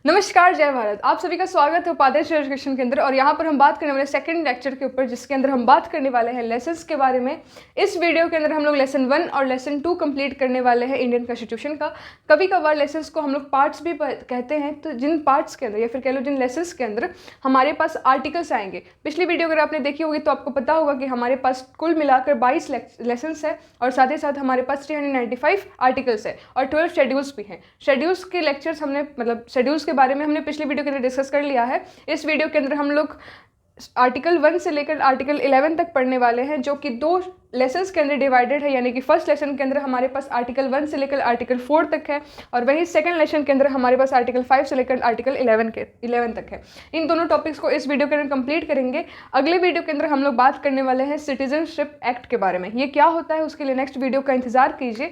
नमस्कार, जय भारत। आप सभी का स्वागत है उपाध्याय एजुकेशन के अंदर। और यहाँ पर हम बात करने वाले सेकंड लेक्चर के ऊपर, जिसके अंदर हम बात करने वाले हैं लेसन्स के बारे में। इस वीडियो के अंदर हम लोग लेसन 1 और लेसन 2 कंप्लीट करने वाले हैं इंडियन कॉन्स्टिट्यूशन का। कभी कभार लेसन्स को हम लोग पार्ट्स भी कहते हैं, तो जिन पार्ट्स के अंदर या फिर कह लो जिन लेसन्स के अंदर हमारे पास आर्टिकल्स आएंगे। पिछली वीडियो अगर आपने देखी होगी तो आपको पता होगा कि हमारे पास कुल मिलाकर 22 लेसन्स है और साथ ही साथ हमारे पास 395 आर्टिकल्स है और 12 शेड्यूल्स भी हैं। शेड्यूल्स के लेक्चर्स हमने शेड्यूल्स के बारे में हमने पिछली वीडियो के अंदर डिस्कस कर लिया है। इस वीडियो के अंदर हम लोग आर्टिकल 1 से लेकर आर्टिकल 11 तक पढ़ने वाले हैं, जो कि 2 लेसन्स के अंदर डिवाइडेड है। यानी कि फर्स्ट लेसन के अंदर हमारे पास आर्टिकल 1 से लेकर आर्टिकल 4 तक है और वहीं सेकंड लेसन के अंदर हमारे पास आर्टिकल 5 से लेकर आर्टिकल 11 तक है। इन दोनों टॉपिक्स को इस वीडियो के अंदर कंप्लीट करेंगे। अगले वीडियो के अंदर हम लोग बात करने वाले हैं सिटीजनशिप एक्ट के बारे में। ये क्या होता है उसके लिए नेक्स्ट वीडियो का इंतजार कीजिए।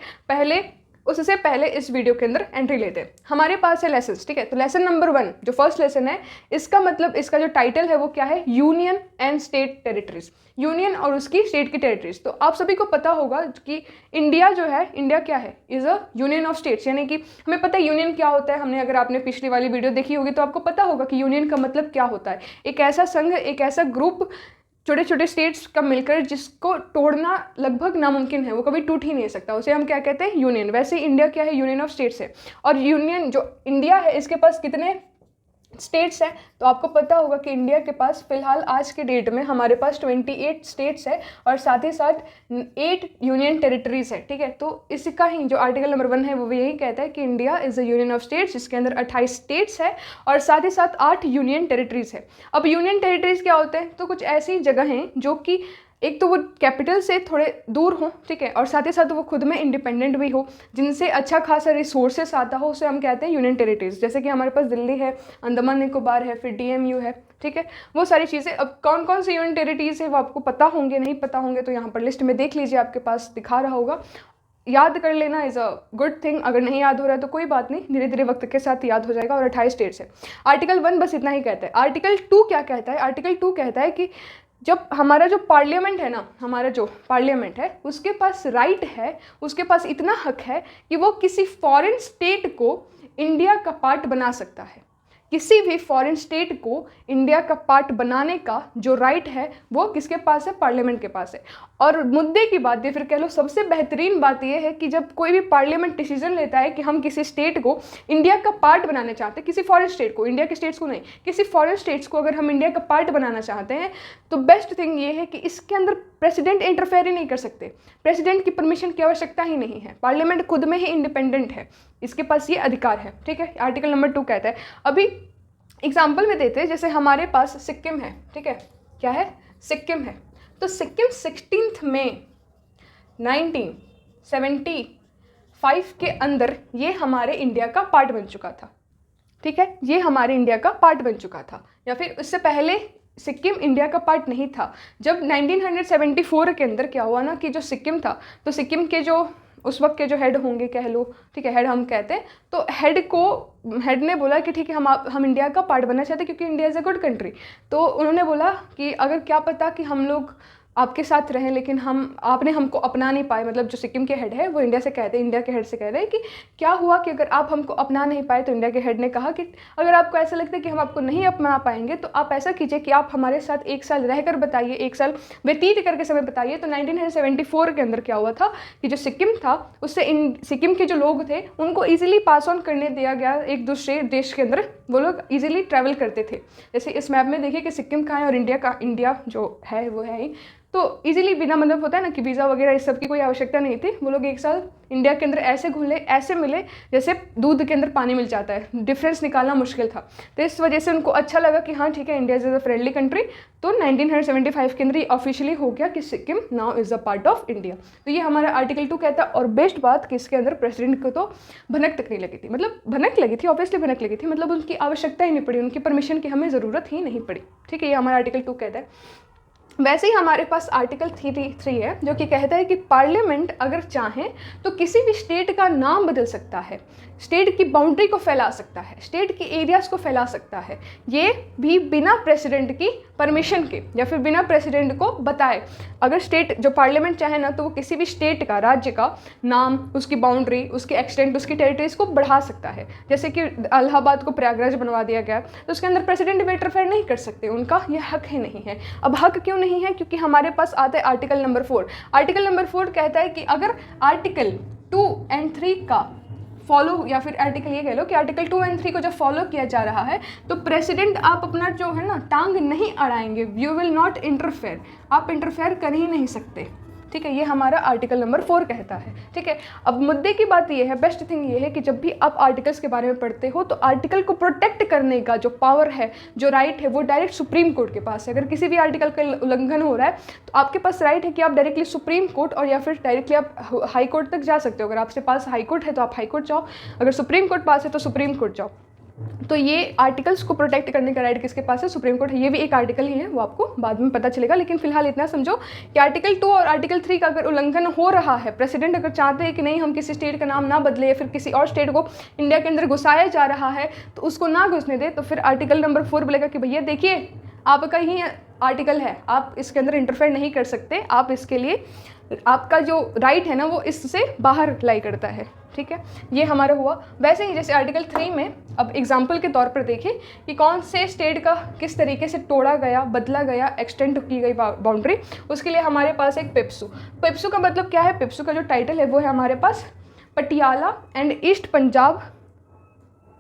उससे पहले इस वीडियो के अंदर एंट्री लेते हैं। हमारे पास है लेसन्स, ठीक है। तो लेसन नंबर 1 जो फर्स्ट लेसन है, इसका मतलब इसका जो टाइटल है वो क्या है? Union and state territories. Union और उसकी स्टेट की टेरिटरीज। तो आप सभी को पता होगा कि इंडिया जो है, इंडिया क्या है? Is a union of states. यानी कि हमें पता है यूनियन क्या होता है। हमने अगर आपने पिछली वाली वीडियो देखी होगी तो आपको पता होगा कि यूनियन का मतलब क्या होता है। एक ऐसा संघ, एक ऐसा ग्रुप, छोटे छोटे स्टेट्स का मिलकर जिसको तोड़ना लगभग नामुमकिन है, वो कभी टूट ही नहीं सकता, उसे हम क्या कहते हैं? यूनियन। वैसे ही इंडिया क्या है? यूनियन ऑफ स्टेट्स है। और यूनियन जो इंडिया है, इसके पास कितने स्टेट्स हैं? तो आपको पता होगा कि इंडिया के पास फिलहाल आज के डेट में हमारे पास 28 स्टेट्स है और साथ ही साथ 8 यूनियन टेरिटरीज है, ठीक है। तो इसका ही जो आर्टिकल नंबर 1 है वो यही कहता है कि India is a union of states, जिसके अंदर 28 स्टेट्स है और साथ ही साथ 8 यूनियन टेरिटरीज है। अब यूनियन टेरिटरीज क्या होते हैं? तो कुछ ऐसी जगह हैं जो कि एक तो वो कैपिटल से थोड़े दूर हो, ठीक है, और साथ ही साथ वो खुद में इंडिपेंडेंट भी हो, जिनसे अच्छा खासा रिसोर्सेस आता हो, उसे हम कहते हैं यूनियन टेरिटरीज। जैसे कि हमारे पास दिल्ली है, अंडमान निकोबार है, फिर DMU है, ठीक है, वो सारी चीज़ें। अब कौन कौन सी यूनियन टेरिटरीज है वो आपको पता होंगे, नहीं पता होंगे तो यहाँ पर लिस्ट में देख लीजिए, आपके पास दिखा रहा होगा। याद कर लेना इज़ अ गुड थिंग। अगर नहीं याद हो रहा है तो कोई बात नहीं, धीरे धीरे वक्त के साथ याद हो जाएगा। और 28 स्टेट्स है। आर्टिकल 1 बस इतना ही कहता है। आर्टिकल 2 क्या कहता है? आर्टिकल 2 कहता है कि जब हमारा जो पार्लियामेंट है ना, हमारा जो पार्लियामेंट है, उसके पास राइट है, उसके पास इतना हक है कि वो किसी फॉरेन स्टेट को इंडिया का पार्ट बना सकता है। किसी भी फॉरेन स्टेट को इंडिया का पार्ट बनाने का जो राइट है वो किसके पास है? पार्लियामेंट के पास है। और मुद्दे की बात, या फिर कह लो सबसे बेहतरीन बात यह है कि जब कोई भी पार्लियामेंट डिसीजन लेता है कि हम किसी स्टेट को इंडिया का पार्ट बनाना चाहते हैं, किसी फॉरेन स्टेट को, इंडिया के स्टेट्स को नहीं, किसी फॉरेन स्टेट्स को अगर हम इंडिया का पार्ट बनाना चाहते हैं, तो बेस्ट थिंग ये है कि इसके अंदर प्रेसिडेंट इंटरफेयर ही नहीं कर सकते। प्रेसिडेंट की परमिशन की आवश्यकता ही नहीं है। पार्लियामेंट खुद में ही इंडिपेंडेंट है, इसके पास ये अधिकार है, ठीक है। आर्टिकल नंबर 2 कहता है। अभी एग्जाम्पल में देते हैं, जैसे हमारे पास सिक्किम है, ठीक है। क्या है? सिक्किम है। तो सिक्किम 16 मई 1975 के अंदर ये हमारे इंडिया का पार्ट बन चुका था, ठीक है। ये हमारे इंडिया का पार्ट बन चुका था, या फिर उससे पहले सिक्किम इंडिया का पार्ट नहीं था। जब 1974 के अंदर क्या हुआ ना कि जो सिक्किम था, तो सिक्किम के जो उस वक्त के जो हेड होंगे, कह लो, ठीक है, हेड हम कहते हैं, तो हेड ने बोला कि ठीक है, हम इंडिया का पार्ट बनना चाहते हैं क्योंकि India is a good country. तो उन्होंने बोला कि अगर क्या पता कि हम लोग आपके साथ रहें, लेकिन आपने हमको अपना नहीं पाए। मतलब जो सिक्किम के हेड है वो इंडिया के हेड से कह रहे हैं कि क्या हुआ कि अगर आप हमको अपना नहीं पाए। तो इंडिया के हेड ने कहा कि अगर आपको ऐसा लगता है कि हम आपको नहीं अपना पाएंगे तो आप ऐसा कीजिए कि आप हमारे साथ 1 साल रहकर बताइए, 1 साल व्यतीत करके समय बताइए। तो 1974 के अंदर क्या हुआ था कि जो सिक्किम था उससे सिक्किम के जो लोग थे उनको ईजिली पास ऑन करने दिया गया। एक दूसरे देश के अंदर वो लोग ईजिली ट्रैवल करते थे। जैसे इस मैप में देखिए कि सिक्किम कहाँ है और इंडिया जो है वो है ही। तो इजीली बिना, मतलब होता है ना कि वीज़ा वगैरह इस सब की कोई आवश्यकता नहीं थी। वो लोग 1 साल इंडिया के अंदर ऐसे घुले, ऐसे मिले जैसे दूध के अंदर पानी मिल जाता है। डिफरेंस निकालना मुश्किल था। तो इस वजह से उनको अच्छा लगा कि हाँ ठीक है, India is a friendly country. तो 1975 के अंदर ये ऑफिशियली हो गया कि Sikkim now is a part of India. तो ये हमारा आर्टिकल 2 कहता है। और बेस्ट बात कि इसके अंदर प्रेसिडेंट को तो भनक तक नहीं लगी थी। मतलब भनक लगी थी, ऑब्वियसली भनक लगी थी, मतलब उनकी आवश्यकता ही नहीं पड़ी, उनकी परमिशन की हमें ज़रूरत ही नहीं पड़ी, ठीक है। ये हमारा आर्टिकल 2 कहता है। वैसे ही हमारे पास आर्टिकल 3 है जो कि कहता है कि पार्लियामेंट अगर चाहे तो किसी भी स्टेट का नाम बदल सकता है। स्टेट की बाउंड्री को फैला सकता है, स्टेट की एरियाज़ को फैला सकता है, ये भी बिना प्रेसिडेंट की परमिशन के या फिर बिना प्रेसिडेंट को बताए। अगर स्टेट जो पार्लियामेंट चाहे ना तो वो किसी भी स्टेट का, राज्य का नाम, उसकी बाउंड्री, उसकी एक्सटेंट, उसकी टेरिटरीज को बढ़ा सकता है। जैसे कि इलाहाबाद को प्रयागराज बनवा दिया गया तो उसके अंदर प्रेसिडेंट भी इंटरफेयर नहीं कर सकते, उनका यह हक ही नहीं है। अब हक क्यों नहीं है? क्योंकि हमारे पास आता है आर्टिकल नंबर 4। आर्टिकल नंबर 4 कहता है कि अगर आर्टिकल 2 और 3 का फॉलो, या फिर आर्टिकल ये कह लो कि आर्टिकल 2 और 3 को जब फॉलो किया जा रहा है तो प्रेसिडेंट आप अपना जो है ना टांग नहीं अड़ाएंगे, यू विल नॉट इंटरफेयर, आप इंटरफेयर कर ही नहीं सकते। ठीक है, ये हमारा आर्टिकल नंबर 4 कहता है। ठीक है, अब मुद्दे की बात ये है, बेस्ट थिंग ये है कि जब भी आप आर्टिकल्स के बारे में पढ़ते हो तो आर्टिकल को प्रोटेक्ट करने का जो पावर है, जो राइट है, वो डायरेक्ट सुप्रीम कोर्ट के पास है। अगर किसी भी आर्टिकल का उल्लंघन हो रहा है तो आपके पास राइट है कि आप डायरेक्टली सुप्रीम कोर्ट और या फिर डायरेक्टली आप हाई कोर्ट तक जा सकते हो। अगर आपके पास हाई कोर्ट है तो आप हाई कोर्ट जाओ, अगर सुप्रीम कोर्ट पास है तो सुप्रीम कोर्ट जाओ। तो ये आर्टिकल्स को प्रोटेक्ट करने का राइट किसके पास है? सुप्रीम कोर्ट है। ये भी एक आर्टिकल ही है, वो आपको बाद में पता चलेगा, लेकिन फिलहाल इतना समझो कि आर्टिकल 2 और आर्टिकल 3 का अगर उल्लंघन हो रहा है, प्रेसिडेंट अगर चाहते हैं कि नहीं हम किसी स्टेट का नाम ना बदले या फिर किसी और स्टेट को इंडिया के अंदर घुसाया जा रहा है तो उसको ना घुसने दे, तो फिर आर्टिकल नंबर 4 बोलेगा कि भैया देखिए आपका ही आर्टिकल है, आप इसके अंदर इंटरफेयर नहीं कर सकते, आप इसके लिए आपका जो राइट है ना वो इससे बाहर लाई करता है। ठीक है, ये हमारा हुआ। वैसे ही जैसे आर्टिकल 3 में अब एग्जाम्पल के तौर पर देखें कि कौन से स्टेट का किस तरीके से तोड़ा गया, बदला गया, एक्सटेंड की गई बाउंड्री, उसके लिए हमारे पास एक पेप्सू। पेप्सू का मतलब क्या है? पेप्सू का जो टाइटल है वो है हमारे पास Patiala and East Punjab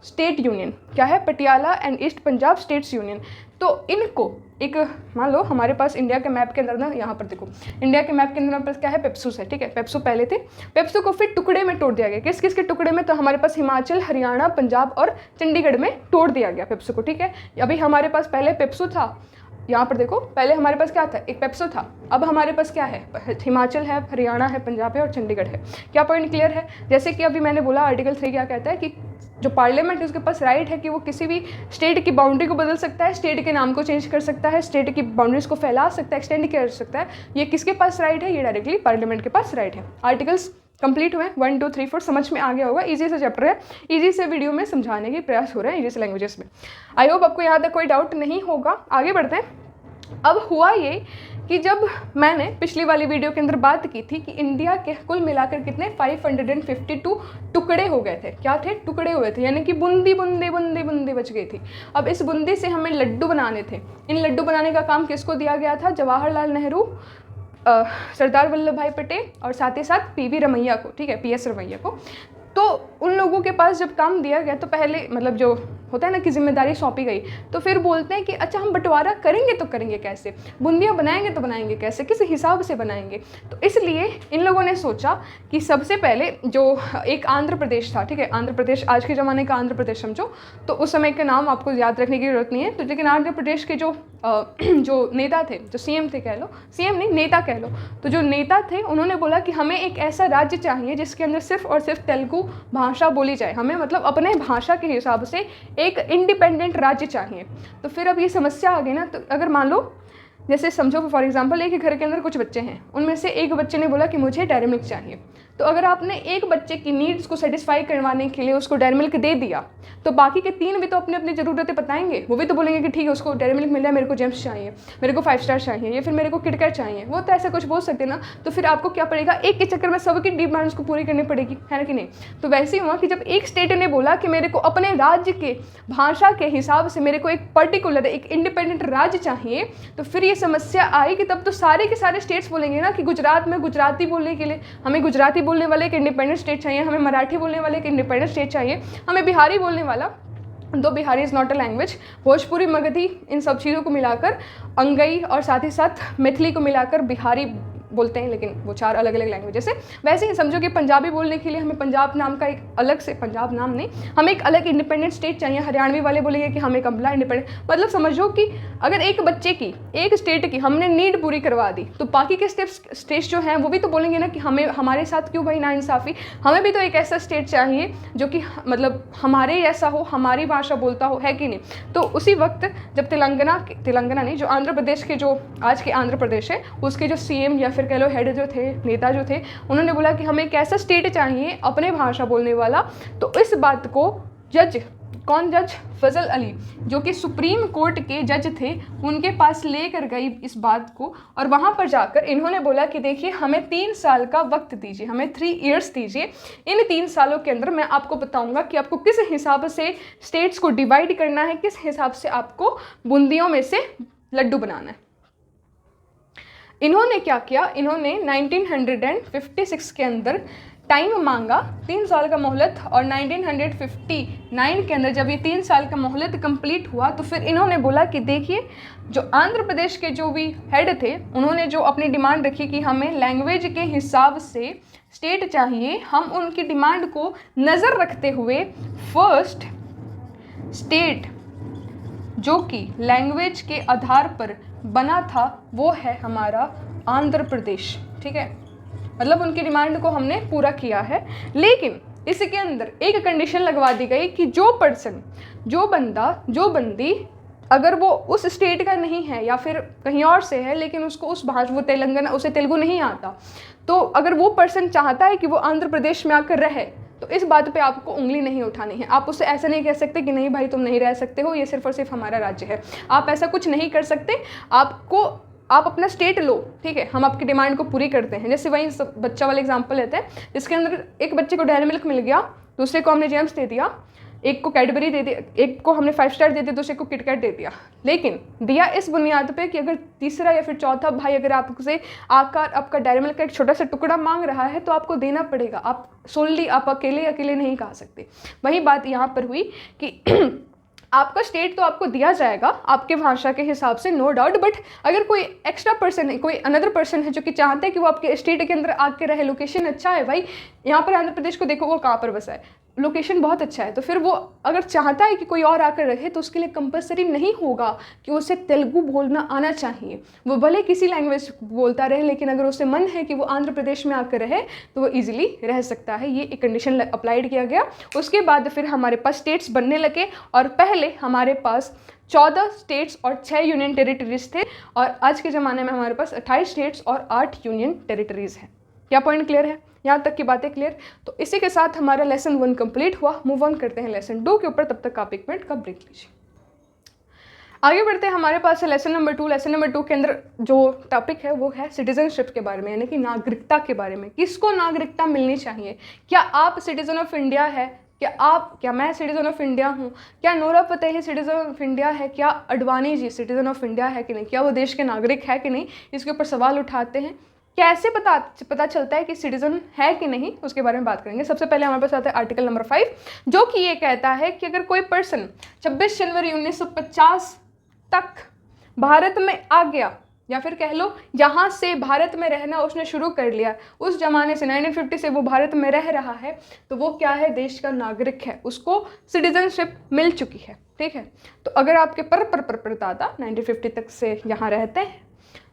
State Union. क्या है? Patiala and East Punjab States Union. तो इनको एक मान लो हमारे पास इंडिया के मैप के अंदर ना, यहाँ पर देखो इंडिया के मैप के अंदर हमारे पास क्या है? पेप्सूस है। ठीक है, पेप्सू पहले थे, पेप्सू को फिर टुकड़े में तोड़ दिया गया। किस किस के टुकड़े में? तो हमारे पास हिमाचल, हरियाणा, पंजाब और चंडीगढ़ में तोड़ दिया गया पेप्सू को। ठीक है, अभी हमारे पास पहले पेप्सू था, यहाँ पर देखो पहले हमारे पास क्या था? एक पेप्सू था, अब हमारे पास क्या है? हिमाचल है, हरियाणा है, पंजाब है और चंडीगढ़ है। क्या पॉइंट क्लियर है? जैसे कि अभी मैंने बोला आर्टिकल 3 क्या कहता है कि जो पार्लियामेंट है उसके पास राइट है कि वो किसी भी स्टेट की बाउंड्री को बदल सकता है, स्टेट के नाम को चेंज कर सकता है, स्टेट की बाउंड्रीज को फैला सकता है, एक्सटेंड कर सकता है। ये किसके पास राइट है? ये डायरेक्टली पार्लियामेंट के पास राइट है। आर्टिकल्स कंप्लीट हुए, 1 2 3 4 समझ में आ गया होगा। इजी से चैप्टर है, इजी से वीडियो में समझाने की प्रयास हो रहा है, इजी से लैंग्वेजेस में। आई होप आपको यहाँ तक कोई डाउट नहीं होगा। आगे बढ़ते हैं। अब हुआ ये कि जब मैंने पिछली वाली वीडियो के अंदर बात की थी कि इंडिया के कुल मिलाकर कितने 552 टुकड़े हो गए थे। क्या थे? टुकड़े हुए थे, यानी कि बूंदी बूंदी बूंदी बूंदी बच गई थी। अब इस बूंदी से हमें लड्डू बनाने थे। इन लड्डू बनाने का काम किसको दिया गया था? जवाहरलाल नेहरू, सरदार वल्लभ भाई पटेल और साथ ही साथ PV रमैया को। ठीक है, PS रमैया को। तो उन लोगों के पास जब काम दिया गया तो पहले मतलब जो होता है ना कि जिम्मेदारी सौंपी गई, तो फिर बोलते हैं कि अच्छा हम बंटवारा करेंगे तो करेंगे कैसे, बूंदियाँ बनाएंगे तो बनाएंगे कैसे, किस हिसाब से बनाएंगे। तो इसलिए इन लोगों ने सोचा कि सबसे पहले जो एक आंध्र प्रदेश था, ठीक है, आंध्र प्रदेश आज के ज़माने का आंध्र प्रदेश समझो, तो उस समय के नाम आपको याद रखने की जरूरत नहीं है। तो लेकिन आंध्र प्रदेश के जो नेता थे, जो CM थे कह लो, CM नहीं नेता कह लो, तो जो नेता थे उन्होंने बोला कि हमें एक ऐसा राज्य चाहिए जिसके अंदर सिर्फ और सिर्फ तेलुगु भाषा बोली जाए, हमें मतलब अपने भाषा के हिसाब से एक इंडिपेंडेंट राज्य चाहिए। तो फिर अब ये समस्या आ गई ना, तो अगर मान लो जैसे समझो फॉर एग्जांपल एक घर के अंदर कुछ बच्चे हैं, उनमें से एक बच्चे ने बोला कि मुझे डेयरी मिल्क चाहिए, तो अगर आपने एक बच्चे की नीड्स को सेटिस्फाई करवाने के लिए उसको डेयरी मिल्क दे दिया तो बाकी के 3 भी तो अपनी अपनी ज़रूरतें बताएंगे, वो भी तो बोलेंगे कि ठीक है उसको डेयरी मिल्क मिल रहा है, मेरे को जेम्स चाहिए, मेरे को 5 स्टार चाहिए, या फिर मेरे को किटकैट चाहिए, वो तो ऐसा कुछ बोल सकते ना। तो फिर आपको क्या पड़ेगा, एक के चक्कर में सबकी डिमांड्स को पूरी करनी पड़ेगी, है ना कि नहीं। तो वैसे ही हुआ कि जब एक स्टेट ने बोला कि मेरे को अपने राज्य के भाषा के हिसाब से मेरे को एक पर्टिकुलर एक इंडिपेंडेंट राज्य चाहिए, तो फिर ये समस्या आई कि तब तो सारे के सारे स्टेट्स बोलेंगे ना कि गुजरात में गुजराती बोलने के लिए हमें गुजराती बोलने वाले एक इंडिपेंडेंट स्टेट चाहिए, हमें मराठी बोलने वाले एक इंडिपेंडेंट स्टेट चाहिए, हमें बिहारी बोलने वाला, दो Bihari is not a language, Bhojpuri, Magadhi, इन सब चीज़ों को मिलाकर, अंगई और साथ ही साथ मैथिली को मिलाकर बिहारी बोलते हैं, लेकिन वो 4 अलग अलग लैंग्वेजेस है। वैसे ही समझो कि पंजाबी बोलने के लिए हमें पंजाब नाम का एक अलग से, पंजाब नाम नहीं, हमें एक अलग इंडिपेंडेंट स्टेट चाहिए। हरियाणवी वाले बोलेंगे कि हमें कम्बला इंडिपेंडेंट, मतलब समझो कि अगर एक बच्चे की एक स्टेट की हमने नीड पूरी करवा दी तो बाकी के स्टेट्स जो हैं वो भी तो बोलेंगे ना कि हमें हमारे साथ क्यों भाई नाइंसाफ़ी, हमें भी तो एक ऐसा स्टेट चाहिए जो कि मतलब हमारे ऐसा हो, हमारी भाषा बोलता हो, है कि नहीं। तो उसी वक्त जब तेलंगाना नहीं, जो आंध्र प्रदेश के, जो आज के आंध्र प्रदेश है, उसके जो CM या फिर कह लो हेड जो थे, नेता जो थे, उन्होंने बोला कि हमें एक ऐसा स्टेट चाहिए अपने भाषा बोलने वाला। तो इस बात को जज, कौन जज, फजल अली जो कि सुप्रीम कोर्ट के जज थे, उनके पास लेकर गई इस बात को। और वहाँ पर जाकर इन्होंने बोला कि देखिए हमें 3 साल का वक्त दीजिए, हमें 3 ईयर्स दीजिए। इन 3 सालों के अंदर मैं आपको बताऊंगा कि आपको किस हिसाब से स्टेट्स को डिवाइड करना है, किस हिसाब से आपको बूंदियों में से लड्डू बनाना है। इन्होंने क्या किया, इन्होंने 1956 के अंदर टाइम मांगा, 3 साल का मोहलत। और 1959 के अंदर जब ये 3 साल का मोहलत कंप्लीट हुआ तो फिर इन्होंने बोला कि देखिए जो आंध्र प्रदेश के जो भी हेड थे, उन्होंने जो अपनी डिमांड रखी कि हमें लैंग्वेज के हिसाब से स्टेट चाहिए, हम उनकी डिमांड को नज़र रखते हुए फर्स्ट स्टेट जो कि लैंग्वेज के आधार पर बना था वो है हमारा आंध्र प्रदेश। ठीक है, मतलब उनकी डिमांड को हमने पूरा किया है। लेकिन इसके अंदर एक कंडीशन लगवा दी गई कि जो पर्सन, जो बंदा, जो बंदी अगर वो उस स्टेट का नहीं है या फिर कहीं और से है, लेकिन उसको उस भाषा, वो तेलंगाना, उसे तेलुगु नहीं आता, तो अगर वो पर्सन चाहता है कि वो आंध्र प्रदेश में आकर रहे तो इस बात पे आपको उंगली नहीं उठानी है। आप उससे ऐसा नहीं कह सकते कि नहीं भाई तुम नहीं रह सकते हो, ये सिर्फ और सिर्फ हमारा राज्य है। आप ऐसा कुछ नहीं कर सकते। आप अपना स्टेट लो, ठीक है, हम आपकी डिमांड को पूरी करते हैं। जैसे वही बच्चा वाला एग्जांपल लेते हैं, जिसके अंदर एक बच्चे को डेयरी मिल्क मिल गया, दूसरे को हमने जेम्स दे दिया, एक को कैडबरी दे दिया, एक को हमने 5 स्टार दे दिया, दूसरे को किटकैट दे दिया। लेकिन दिया इस बुनियाद पे कि अगर तीसरा या फिर चौथा भाई अगर आपसे आकर आपका डेयरी मिल्क का एक छोटा सा टुकड़ा मांग रहा है तो आपको देना पड़ेगा। आप सोलली, आप अकेले नहीं खा सकते। वही बात यहाँ पर हुई कि आपका स्टेट तो आपको दिया जाएगा आपके भाषा के हिसाब से, नो डाउट, बट अगर कोई एक्स्ट्रा पर्सन है, कोई अनदर पर्सन है जो कि चाहते हैं कि वो आपके स्टेट के अंदर आके रहे, लोकेशन अच्छा है भाई, यहाँ पर आंध्र प्रदेश को देखो वो कहाँ पर बसा है, लोकेशन बहुत अच्छा है, तो फिर वो अगर चाहता है कि कोई और आकर रहे तो उसके लिए कंपलसरी नहीं होगा कि उसे तेलुगु बोलना आना चाहिए। वो भले किसी लैंग्वेज बोलता रहे, लेकिन अगर उसे मन है कि वो आंध्र प्रदेश में आकर रहे तो वो इजीली रह सकता है। ये एक कंडीशन अप्लाइड किया गया। उसके बाद फिर हमारे पास स्टेट्स बनने लगे और पहले हमारे पास 14 स्टेट्स और 6 यूनियन टेरिटरीज थे और आज के ज़माने में हमारे पास 28 स्टेट्स और 8 यूनियन टेरिटरीज हैं। क्या पॉइंट क्लियर है? यहाँ तक की बातें क्लियर? तो इसी के साथ हमारा लेसन 1 कंप्लीट हुआ। मूव ऑन करते हैं लेसन 2 के ऊपर, तब तक आप 1 मिनट का ब्रेक लीजिए। आगे बढ़ते हैं, हमारे पास है लेसन नंबर 2। लेसन नंबर 2 के अंदर जो टॉपिक है वो है सिटीजनशिप के बारे में, यानी कि नागरिकता के बारे में। किसको नागरिकता मिलनी चाहिए? क्या आप सिटीजन ऑफ इंडिया है? क्या मैं सिटीजन ऑफ इंडिया हूँ? क्या Nora Fatehi citizen of India है? क्या Advani ji citizen of India है कि नहीं? क्या वो देश के नागरिक है कि नहीं? इसके ऊपर सवाल उठाते हैं। कैसे पता चलता है कि सिटीजन है कि नहीं, उसके बारे में बात करेंगे। सबसे पहले हमारे पास आता है आर्टिकल नंबर 5, जो कि ये कहता है कि अगर कोई पर्सन 26 जनवरी 1950 तक भारत में आ गया, या फिर कह लो यहाँ से भारत में रहना उसने शुरू कर लिया, उस जमाने से 1950 से वो भारत में रह रहा है, तो वो क्या है? देश का नागरिक है, उसको सिटीजनशिप मिल चुकी है। ठीक है, तो अगर आपके परदादा 1950 तक से यहाँ रहते हैं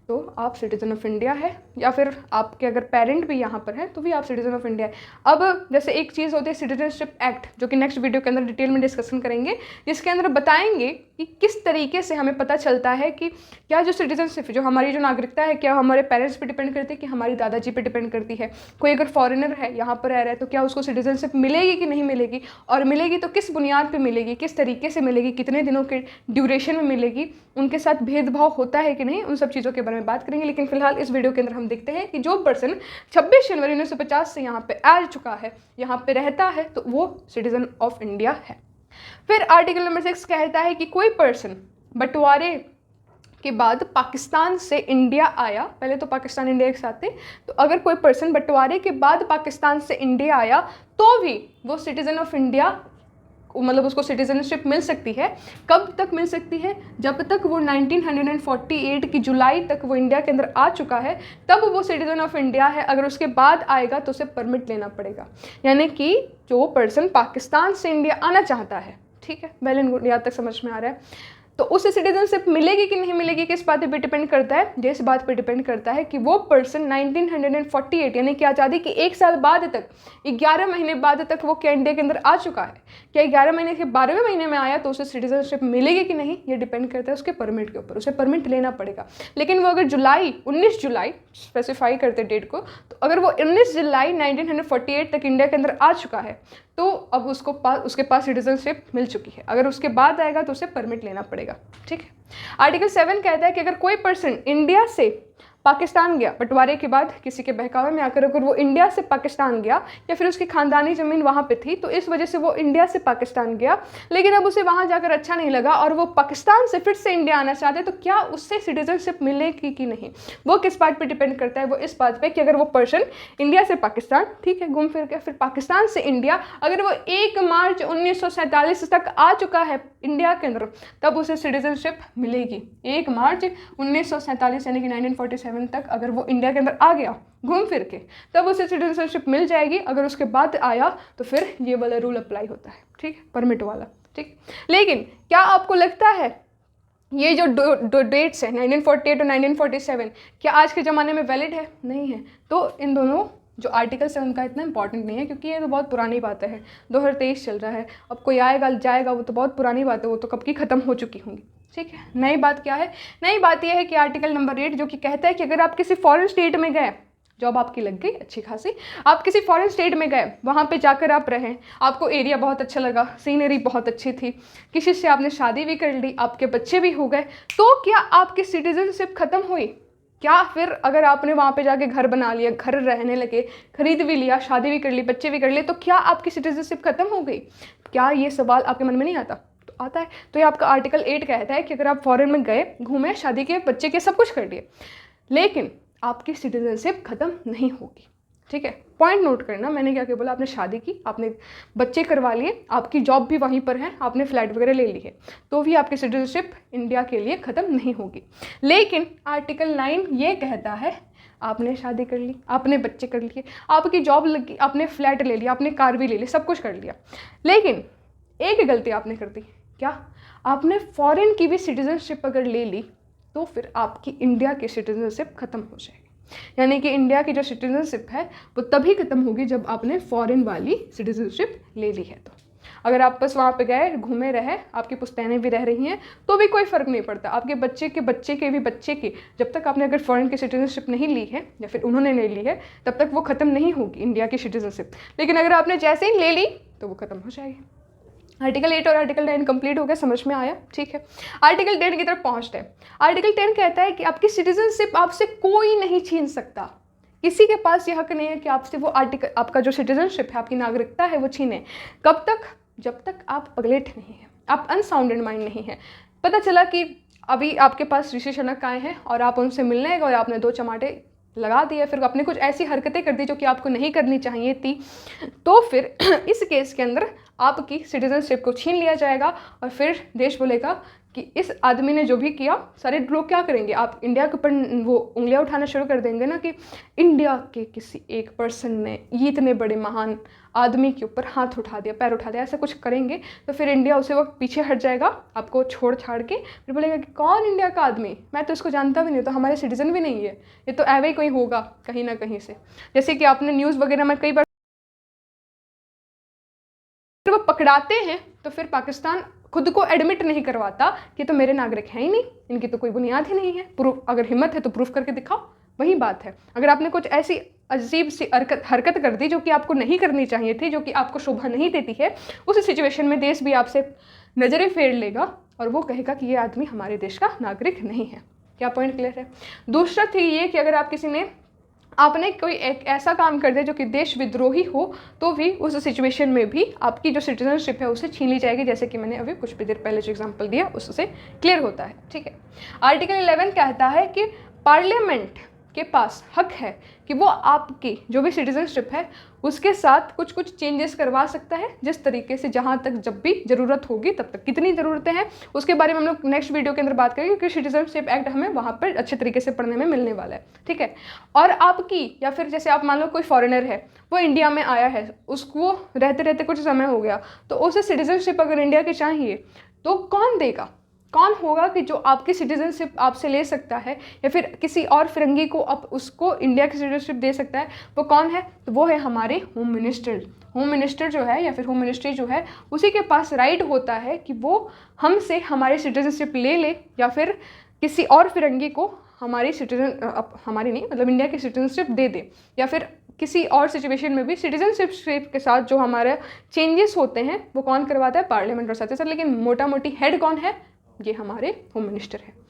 तो आप सिटीजन ऑफ इंडिया है, या फिर आपके अगर पेरेंट भी यहाँ पर है तो भी आप सिटीजन ऑफ इंडिया है। अब जैसे एक चीज़ होती है सिटीजनशिप एक्ट, जो कि नेक्स्ट वीडियो के अंदर डिटेल में डिस्कशन करेंगे, जिसके अंदर बताएंगे कि किस तरीके से हमें पता चलता है कि क्या जो सिटीजनशिप, जो हमारी जो नागरिकता है, क्या हमारे पेरेंट्स पे डिपेंड करती है कि हमारी दादाजी पे डिपेंड करती है। कोई अगर फॉरेनर है, यहाँ पर रह रहा है, तो क्या उसको सिटीजनशिप मिलेगी कि नहीं मिलेगी, और मिलेगी तो किस बुनियाद पर मिलेगी, किस तरीके से मिलेगी, कितने दिनों के ड्यूरेशन में मिलेगी, उनके साथ भेदभाव होता है कि नहीं, उन सब चीज़ों के बारे में बात करेंगे। लेकिन फिलहाल इस वीडियो के अंदर हम देखते हैं कि जो पर्सन 26 जनवरी 1950 से यहाँ पे आ चुका है, यहाँ पे रहता है, तो वो सिटीजन ऑफ इंडिया है। फिर आर्टिकल नंबर 6 कहता है कि कोई पर्सन बंटवारे के बाद पाकिस्तान से इंडिया आया, पहले तो पाकिस्तान इंडिया एक साथ थे, तो अगर कोई पर्सन बंटवारे के बाद पाकिस्तान से इंडिया आया तो भी वो सिटीजन ऑफ इंडिया, मतलब उसको सिटीजनशिप मिल सकती है। कब तक मिल सकती है? जब तक वो 1948 की जुलाई तक वो इंडिया के अंदर आ चुका है, तब वो सिटीजन ऑफ इंडिया है। अगर उसके बाद आएगा तो उसे परमिट लेना पड़ेगा, यानी कि जो पर्सन पाकिस्तान से इंडिया आना चाहता है, ठीक है, वेल एंड गुड, यहाँ तक समझ में आ रहा है, तो उसे सिटीजनशिप मिलेगी कि नहीं मिलेगी किस बात पे डिपेंड करता है, ये इस बात पे डिपेंड करता है कि वो पर्सन 1948 यानी कि आज़ादी के 1 साल बाद तक, 11 महीने बाद तक वो क्या इंडिया के अंदर आ चुका है, क्या 11 महीने के 12वें महीने में आया तो उसे सिटीजनशिप मिलेगी कि नहीं, ये डिपेंड करता है उसके परमिट के ऊपर, उसे परमिट लेना पड़ेगा। लेकिन वो अगर 19 जुलाई स्पेसिफाई करते डेट को, तो अगर वो 19 जुलाई 1948 तक इंडिया के अंदर आ चुका है तो अब उसके पास सिटीजनशिप मिल चुकी है। अगर उसके बाद आएगा तो उसे परमिट लेना पड़ेगा। ठीक है। आर्टिकल 7 कहता है कि अगर कोई पर्सन इंडिया से पाकिस्तान गया, बंटवारे के बाद किसी के बहकावे में आकर अगर वो इंडिया से पाकिस्तान गया या फिर उसकी खानदानी ज़मीन वहाँ पे थी तो इस वजह से वो इंडिया से पाकिस्तान गया, लेकिन अब उसे वहाँ जाकर अच्छा नहीं लगा और वो पाकिस्तान से फिर से इंडिया आना चाहते, तो क्या उससे सिटीजनशिप मिलेगी कि नहीं, वो किस बात पे डिपेंड करता है, वो इस बात पे कि अगर वो पर्सन इंडिया से पाकिस्तान, ठीक है, घूम फिर के फिर पाकिस्तान से इंडिया, अगर वो 1 मार्च 1947 तक आ चुका है इंडिया के अंदर, तब उसे सिटीजनशिप मिलेगी। 1 मार्च 1947 यानी कि 1947 तक अगर वो इंडिया के अंदर आ गया घूम फिर के, तब उसे सिटीजनशिप मिल जाएगी। अगर उसके बाद आया तो फिर ये वाला रूल अप्लाई होता है, ठीक है, परमिट वाला। ठीक, लेकिन क्या आपको लगता है ये जो दो डेट्स है 1948 और 1947 क्या आज के ज़माने में वैलिड है? नहीं है। तो इन दोनों जो आर्टिकल्स है उनका इतना इंपॉर्टेंट नहीं है, क्योंकि ये तो बहुत पुरानी बातें हैं, 2023 चल रहा है, अब कोई आएगा जाएगा, वो तो बहुत पुरानी बात है, वो तो कब की ख़त्म हो चुकी होंगी। ठीक है। नई बात क्या है? नई बात यह है कि आर्टिकल नंबर 8 जो कि कहता है कि अगर आप किसी फॉरेन स्टेट में गए, जॉब आपकी लग गई अच्छी खासी, आप किसी फॉरेन स्टेट में गए, वहाँ पे जाकर आप रहें, आपको एरिया बहुत अच्छा लगा, सीनरी बहुत अच्छी थी, किसी से आपने शादी भी कर ली, आपके बच्चे भी हो गए, तो क्या आपकी सिटीजनशिप ख़त्म हुई? क्या फिर अगर आपने वहाँ पे जाके घर बना लिया, घर रहने लगे, खरीद भी लिया, शादी भी कर ली, बच्चे भी कर लिए, तो क्या आपकी सिटीजनशिप खत्म हो गई? क्या ये सवाल आपके मन में नहीं आता? तो आता है। तो ये आपका आर्टिकल 8 कहता है कि अगर आप फॉरेन में गए, घूमे, शादी के, बच्चे के, सब कुछ कर लिए, लेकिन आपकी सिटीजनशिप खत्म नहीं होगी। ठीक है, पॉइंट नोट करना, मैंने क्या बोला, आपने शादी की, आपने बच्चे करवा लिए, आपकी जॉब भी वहीं पर है, आपने फ्लैट वगैरह ले ली है, तो भी आपकी सिटीजनशिप इंडिया के लिए ख़त्म नहीं होगी। लेकिन आर्टिकल 9 ये कहता है आपने शादी कर ली, आपने बच्चे कर लिए, आपकी जॉब लगी, आपने फ्लैट ले लिया, आपने कार भी ले ली, सब कुछ कर लिया, लेकिन एक गलती आपने कर दी। क्या? आपने फॉरेन की भी सिटीजनशिप अगर ले ली तो फिर आपकी इंडिया की सिटीजनशिप ख़त्म हो जाएगी। यानी कि इंडिया की जो सिटीजनशिप है वो तभी ख़त्म होगी जब आपने फॉरेन वाली सिटीजनशिप ले ली है। तो अगर आप बस वहाँ पे गए, घूमे रहे, आपकी पुश्तैनें भी रह रही हैं, तो भी कोई फ़र्क नहीं पड़ता। आपके बच्चे के बच्चे के भी बच्चे की, जब तक आपने अगर फॉरेन की सिटीजनशिप नहीं ली है या फिर उन्होंने नहीं ली है, तब तक वो ख़त्म नहीं होगी इंडिया की सिटीजनशिप। लेकिन अगर आपने जैसे ही ले ली तो वो ख़त्म हो जाएगी। आर्टिकल 8 और आर्टिकल 9 कंप्लीट हो गया, समझ में आया? ठीक है। आर्टिकल 10 की तरफ पहुँचते हैं। आर्टिकल 10 कहता है कि आपकी सिटीजनशिप आपसे कोई नहीं छीन सकता। किसी के पास ये हक नहीं है कि आपसे वो आपका जो सिटीजनशिप है, आपकी नागरिकता है, वो छीने। कब तक? जब तक आप पगलेट नहीं हैं, आप अनसाउंडेड माइंड नहीं है। पता चला कि अभी आपके पास ऋषि शनक आए हैं और आप उनसे मिलने गए और आपने 2 चमाटे लगा दिए, फिर आपने कुछ ऐसी हरकतें कर दी जो कि आपको नहीं करनी चाहिए थी, तो फिर इस केस के अंदर आपकी सिटीजनशिप को छीन लिया जाएगा और फिर देश बोलेगा कि इस आदमी ने जो भी किया, सारे लोग क्या करेंगे, आप इंडिया के ऊपर वो उंगलियां उठाना शुरू कर देंगे ना कि इंडिया के किसी एक पर्सन ने ये इतने बड़े महान आदमी के ऊपर हाथ उठा दिया, पैर उठा दिया, ऐसा कुछ करेंगे तो फिर इंडिया उसी वक्त पीछे हट जाएगा, आपको छोड़ छाड़ के, फिर बोलेगा कि कौन इंडिया का आदमी, मैं तो इसको जानता भी नहीं, तो हमारे सिटीजन भी नहीं है, ये तो ऐवे ही कोई होगा कहीं ना कहीं से। जैसे कि आपने न्यूज़ वगैरह में कई बार वो पकड़ाते हैं तो फिर पाकिस्तान खुद को एडमिट नहीं करवाता कि तो मेरे नागरिक हैं ही नहीं, इनकी तो कोई बुनियाद ही नहीं है, प्रूफ, अगर हिम्मत है तो प्रूफ करके दिखाओ। वही बात है, अगर आपने कुछ ऐसी अजीब सी हरकत कर दी जो कि आपको नहीं करनी चाहिए थी, जो कि आपको शोभा नहीं देती है, उस सिचुएशन में देश भी आपसे नज़रें फेर लेगा और वो कहेगा कि ये आदमी हमारे देश का नागरिक नहीं है। क्या पॉइंट क्लियर है? दूसरा थी ये कि अगर आप किसी ने आपने कोई एक ऐसा काम कर दिया जो कि देश विद्रोही हो, तो भी उस सिचुएशन में भी आपकी जो सिटीजनशिप है उसे छीन ली जाएगी, जैसे कि मैंने अभी कुछ भी देर पहले जो एग्जांपल दिया उससे क्लियर होता है। ठीक है। आर्टिकल 11 कहता है कि पार्लियामेंट के पास हक है कि वो आपकी जो भी सिटीजनशिप है उसके साथ कुछ कुछ चेंजेस करवा सकता है, जिस तरीके से, जहाँ तक जब भी ज़रूरत होगी तब तक। कितनी ज़रूरतें हैं उसके बारे में हम लोग नेक्स्ट वीडियो के अंदर बात करेंगे, क्योंकि सिटीजनशिप एक्ट हमें वहाँ पर अच्छे तरीके से पढ़ने में मिलने वाला है। ठीक है। और आपकी, या फिर जैसे आप मान लो कोई फॉरेनर है, वो इंडिया में आया है, उसको रहते रहते कुछ समय हो गया, तो उसे सिटीजनशिप अगर इंडिया की चाहिए तो कौन देगा? कौन होगा कि जो आपकी सिटीजनशिप आपसे ले सकता है या फिर किसी और फिरंगी को आप उसको इंडिया की सिटीजनशिप दे सकता है, वो कौन है? तो वो है हमारे होम मिनिस्टर। होम मिनिस्टर जो है या फिर होम मिनिस्ट्री जो है, उसी के पास राइट होता है कि वो हमसे हमारी सिटीजनशिप ले या फिर किसी और फिरंगी को हमारी हमारी नहीं मतलब इंडिया की सिटीजनशिप दे या फिर किसी और सिचुएशन में भी सिटीजनशिप के साथ जो हमारे चेंजेस होते हैं वो कौन करवाता है? पार्लियामेंट और साथ ही साथ। लेकिन मोटा मोटी हेड कौन है? ये हमारे होम मिनिस्टर है।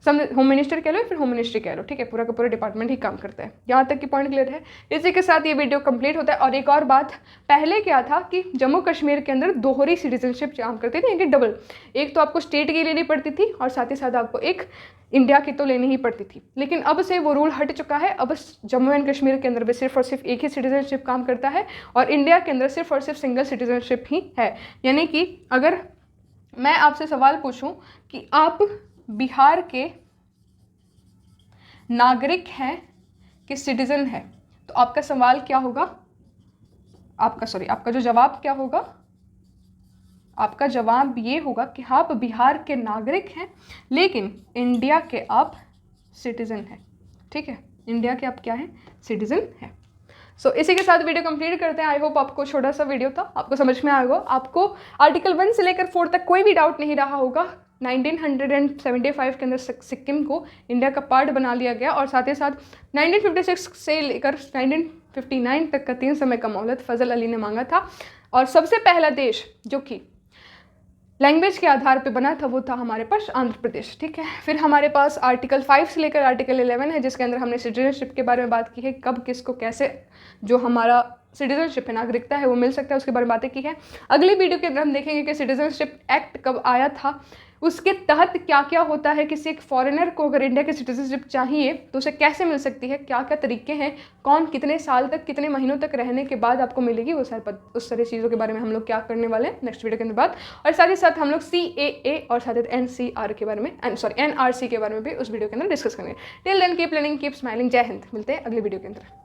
होम मिनिस्टर कह लो या फिर होम मिनिस्ट्री कह लो, ठीक है, पूरा का पूरा डिपार्टमेंट ही काम करता है। यहाँ तक की पॉइंट क्लियर है। इसी के साथ ये वीडियो कंप्लीट होता है। और एक और बात, पहले क्या था कि जम्मू कश्मीर के अंदर दोहरी सिटीजनशिप काम करती थी, कि डबल, एक तो आपको स्टेट की लेनी पड़ती थी और साथ ही साथ आपको एक इंडिया की तो लेनी ही पड़ती थी। लेकिन अब से वो रूल हट चुका है। अब जम्मू एंड कश्मीर के अंदर भी सिर्फ और सिर्फ एक ही सिटीजनशिप काम करता है और इंडिया के अंदर सिर्फ और सिर्फ सिंगल सिटीजनशिप ही है। यानी कि अगर मैं आपसे सवाल पूछूं कि आप बिहार के नागरिक हैं कि सिटीजन है, तो आपका सवाल क्या होगा? आपका जो जवाब क्या होगा? आपका जवाब ये होगा कि आप बिहार के नागरिक हैं लेकिन इंडिया के आप सिटीजन हैं। ठीक है, इंडिया के आप क्या हैं? सिटीजन हैं। सो इसी के साथ वीडियो कंप्लीट करते हैं। आई होप आपको छोटा सा वीडियो था, आपको समझ में आएगा। आपको आर्टिकल 1 से लेकर 4 तक कोई भी डाउट नहीं रहा होगा। 1975 के अंदर सिक्किम को इंडिया का पार्ट बना लिया गया और साथ ही साथ 1956 से लेकर 1959 तक का 3 समय का मोहलत फजल अली ने मांगा था। और सबसे पहला देश जो कि लैंग्वेज के आधार पे बना था वो था हमारे पास आंध्र प्रदेश। ठीक है, फिर हमारे पास आर्टिकल 5 से लेकर आर्टिकल 11 है जिसके अंदर हमने सिटीजनशिप के बारे में बात की है, कब किसको कैसे जो हमारा सिटीजनशिप है, नागरिकता है, वो मिल सकता है, उसके बारे में बातें की है। अगली वीडियो के अंदर हम देखेंगे कि सिटीजनशिप एक्ट कब आया था, उसके तहत क्या क्या होता है, किसी एक फॉरेनर को अगर इंडिया की सिटीजनशिप चाहिए तो उसे कैसे मिल सकती है, क्या क्या तरीके हैं, कौन कितने साल तक कितने महीनों तक रहने के बाद आपको मिलेगी, वो उस सारी चीज़ों के बारे में हम लोग क्या करने वाले हैं नेक्स्ट वीडियो के अंदर बात। और साथ ही साथ हम लोग CAA और साथ ही NCR के बारे में NRC के बारे में भी उस वीडियो के अंदर डिस्कस करेंगे। Till then keep learning, keep smiling. जय हिंद। मिलते हैं अगली वीडियो के अंदर।